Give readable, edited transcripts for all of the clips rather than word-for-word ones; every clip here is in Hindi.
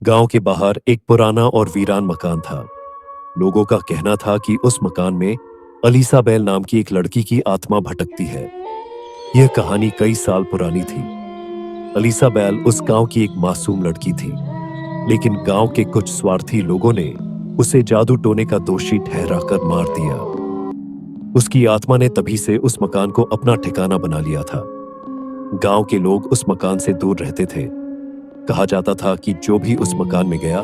गांव के बाहर एक पुराना और वीरान मकान था। लोगों का कहना था कि उस मकान में अलीसाबेल नाम की एक लड़की की आत्मा भटकती है। यह कहानी कई साल पुरानी थी। अलीसाबेल उस गांव की एक मासूम लड़की थी, लेकिन गांव के कुछ स्वार्थी लोगों ने उसे जादू टोने का दोषी ठहराकर मार दिया। उसकी आत्मा ने तभी से उस मकान को अपना ठिकाना बना लिया था। गांव के लोग उस मकान से दूर रहते थे। कहा जाता था कि जो भी उस मकान में गया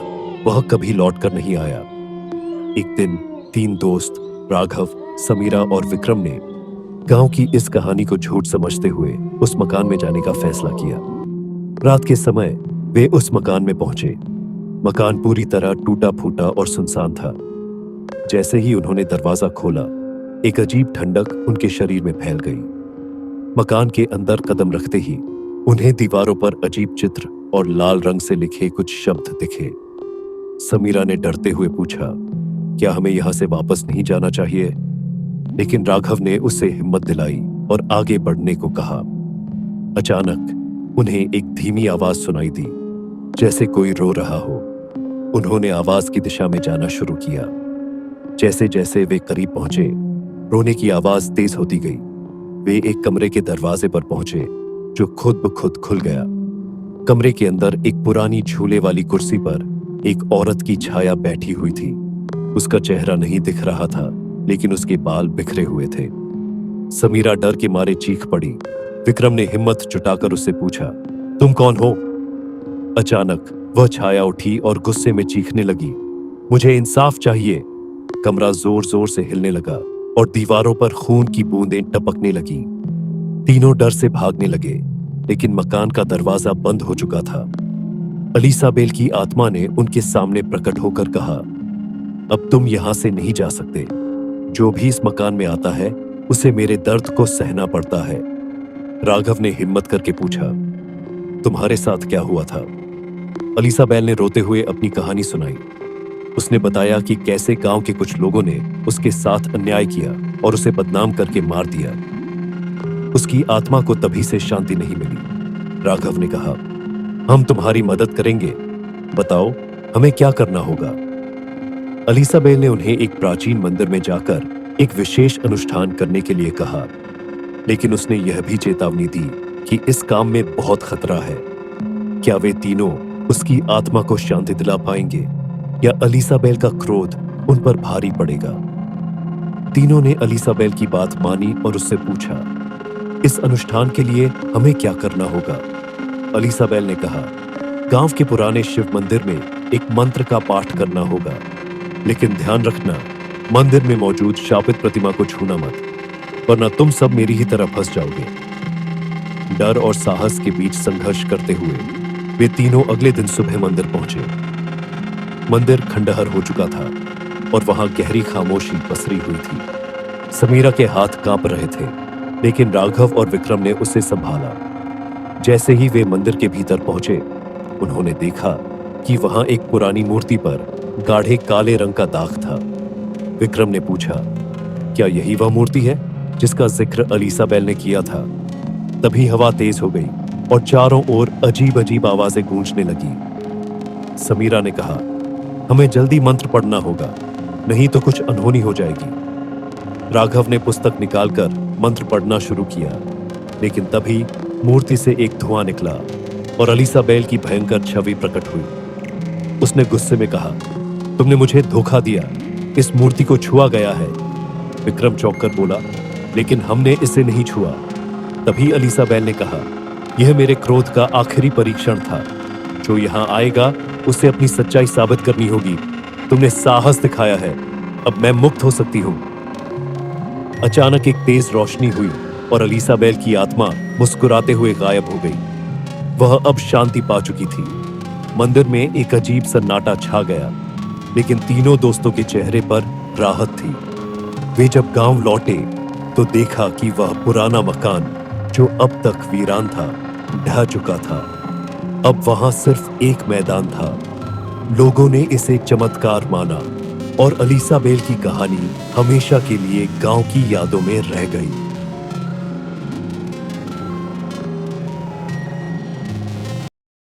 वह कभी लौटकर नहीं आया। एक दिन तीन दोस्त राघव, समीरा और विक्रम ने गांव की इस कहानी को झूठ समझते हुए उस मकान में जाने का फैसला किया। रात के समय वे उस मकान में पहुंचे। मकान पूरी तरह टूटा फूटा और सुनसान था। जैसे ही उन्होंने दरवाजा खोला, एक अजीब ठंडक उनके शरीर में फैल गई। मकान के अंदर कदम रखते ही उन्हें दीवारों पर अजीब चित्र और लाल रंग से लिखे कुछ शब्द दिखे। समीरा ने डरते हुए पूछा, क्या हमें यहां से वापस नहीं जाना चाहिए? लेकिन राघव ने उसे हिम्मत दिलाई और आगे बढ़ने को कहा। अचानक उन्हें एक धीमी आवाज सुनाई दी, जैसे कोई रो रहा हो। उन्होंने आवाज की दिशा में जाना शुरू किया। जैसे जैसे वे करीब पहुंचे, रोने की आवाज तेज होती गई। वे एक कमरे के दरवाजे पर पहुंचे, जो खुद ब खुद खुल गया। कमरे के अंदर एक पुरानी झूले वाली कुर्सी पर एक औरत की छाया बैठी हुई थी। उसका चेहरा नहीं दिख रहा था, लेकिन उसके बाल बिखरे हुए थे। समीरा डर के मारे चीख पड़ी। विक्रम ने हिम्मत जुटाकर उससे पूछा, तुम कौन हो? अचानक वह छाया उठी और गुस्से में चीखने लगी, मुझे इंसाफ चाहिए। कमरा जोर जोर से हिलने लगा और दीवारों पर खून की बूंदें टपकने लगी। तीनों डर से भागने लगे, लेकिन मकान का दरवाजा बंद हो चुका था। अलीसाबेल की आत्मा ने उनके सामने प्रकट होकर कहा, अब तुम यहां से नहीं जा सकते। जो भी इस मकान में आता है उसे मेरे दर्द को सहना पड़ता है। राघव ने हिम्मत करके पूछा, तुम्हारे साथ क्या हुआ था? अलीसाबेल ने रोते हुए अपनी कहानी सुनाई। उसने बताया कि कैसे गांव के कुछ लोगों ने उसके साथ अन्याय किया और उसे बदनाम करके मार दिया। उसकी आत्मा को तभी से शांति नहीं मिली। राघव ने कहा, हम तुम्हारी मदद करेंगे, बताओ हमें क्या करना होगा? अलीसाबेल ने उन्हें एक प्राचीन मंदिर में जाकर एक विशेष अनुष्ठान करने के लिए कहा, लेकिन उसने यह भी चेतावनी दी कि इस काम में बहुत खतरा है। क्या वे तीनों उसकी आत्मा को शांति दिला पाएंगे या अलीसाबेल का क्रोध उन पर भारी पड़ेगा? तीनों ने अलीसाबेल की बात मानी और उससे पूछा, इस अनुष्ठान के लिए हमें क्या करना होगा? अलीसाबेल ने कहा, गांव के पुराने शिव मंदिर में एक मंत्र का पाठ करना होगा, लेकिन ध्यान रखना, मंदिर में मौजूद शापित प्रतिमा को छूना मत, वरना तुम सब मेरी ही तरह फंस जाओगे। डर और साहस के बीच संघर्ष करते हुए वे तीनों अगले दिन सुबह मंदिर पहुंचे। मंदिर खंडहर हो चुका था और वहां गहरी खामोशी पसरी हुई थी। समीरा के हाथ कांप रहे थे, लेकिन राघव और विक्रम ने उसे संभाला। जैसे ही वे मंदिर के भीतर पहुंचे, उन्होंने देखा कि वहां एक पुरानी मूर्ति पर गाढ़े काले रंग का दाग था। विक्रम ने पूछा, क्या यही वह मूर्ति है जिसका जिक्र अलीसाबेल ने किया था? तभी हवा तेज हो गई और चारों ओर अजीब अजीब आवाजें गूंजने लगी। समीरा ने कहा, हमें जल्दी मंत्र पढ़ना होगा, नहीं तो कुछ अनहोनी हो जाएगी। राघव ने पुस्तक निकालकर मंत्र पढ़ना शुरू किया, लेकिन तभी मूर्ति से एक धुआं निकला और अलीसाबेल की भयंकर छवि प्रकट हुई। उसने गुस्से में कहा, तुमने मुझे धोखा दिया, इस मूर्ति को छुआ गया है। विक्रम चौंककर बोला, लेकिन हमने इसे नहीं छुआ। तभी अलीसाबेल ने कहा, यह मेरे क्रोध का आखिरी परीक्षण था। जो यहां आएगा उसे अपनी सच्चाई साबित करनी होगी। तुमने साहस दिखाया है, अब मैं मुक्त हो सकती हूं। अचानक एक तेज रोशनी हुई और अलीसाबेल की आत्मा मुस्कुराते हुए गायब हो गई। वह अब शांति पा चुकी थी। मंदिर में एक अजीब सन्नाटा छा गया, लेकिन तीनों दोस्तों के चेहरे पर राहत थी। वे जब गांव लौटे तो देखा कि वह पुराना मकान, जो अब तक वीरान था, ढह चुका था। अब वहां सिर्फ एक मैदान था। लोगों ने इसे चमत्कार माना और अलीसाबेल की कहानी हमेशा के लिए गांव की यादों में रह गई।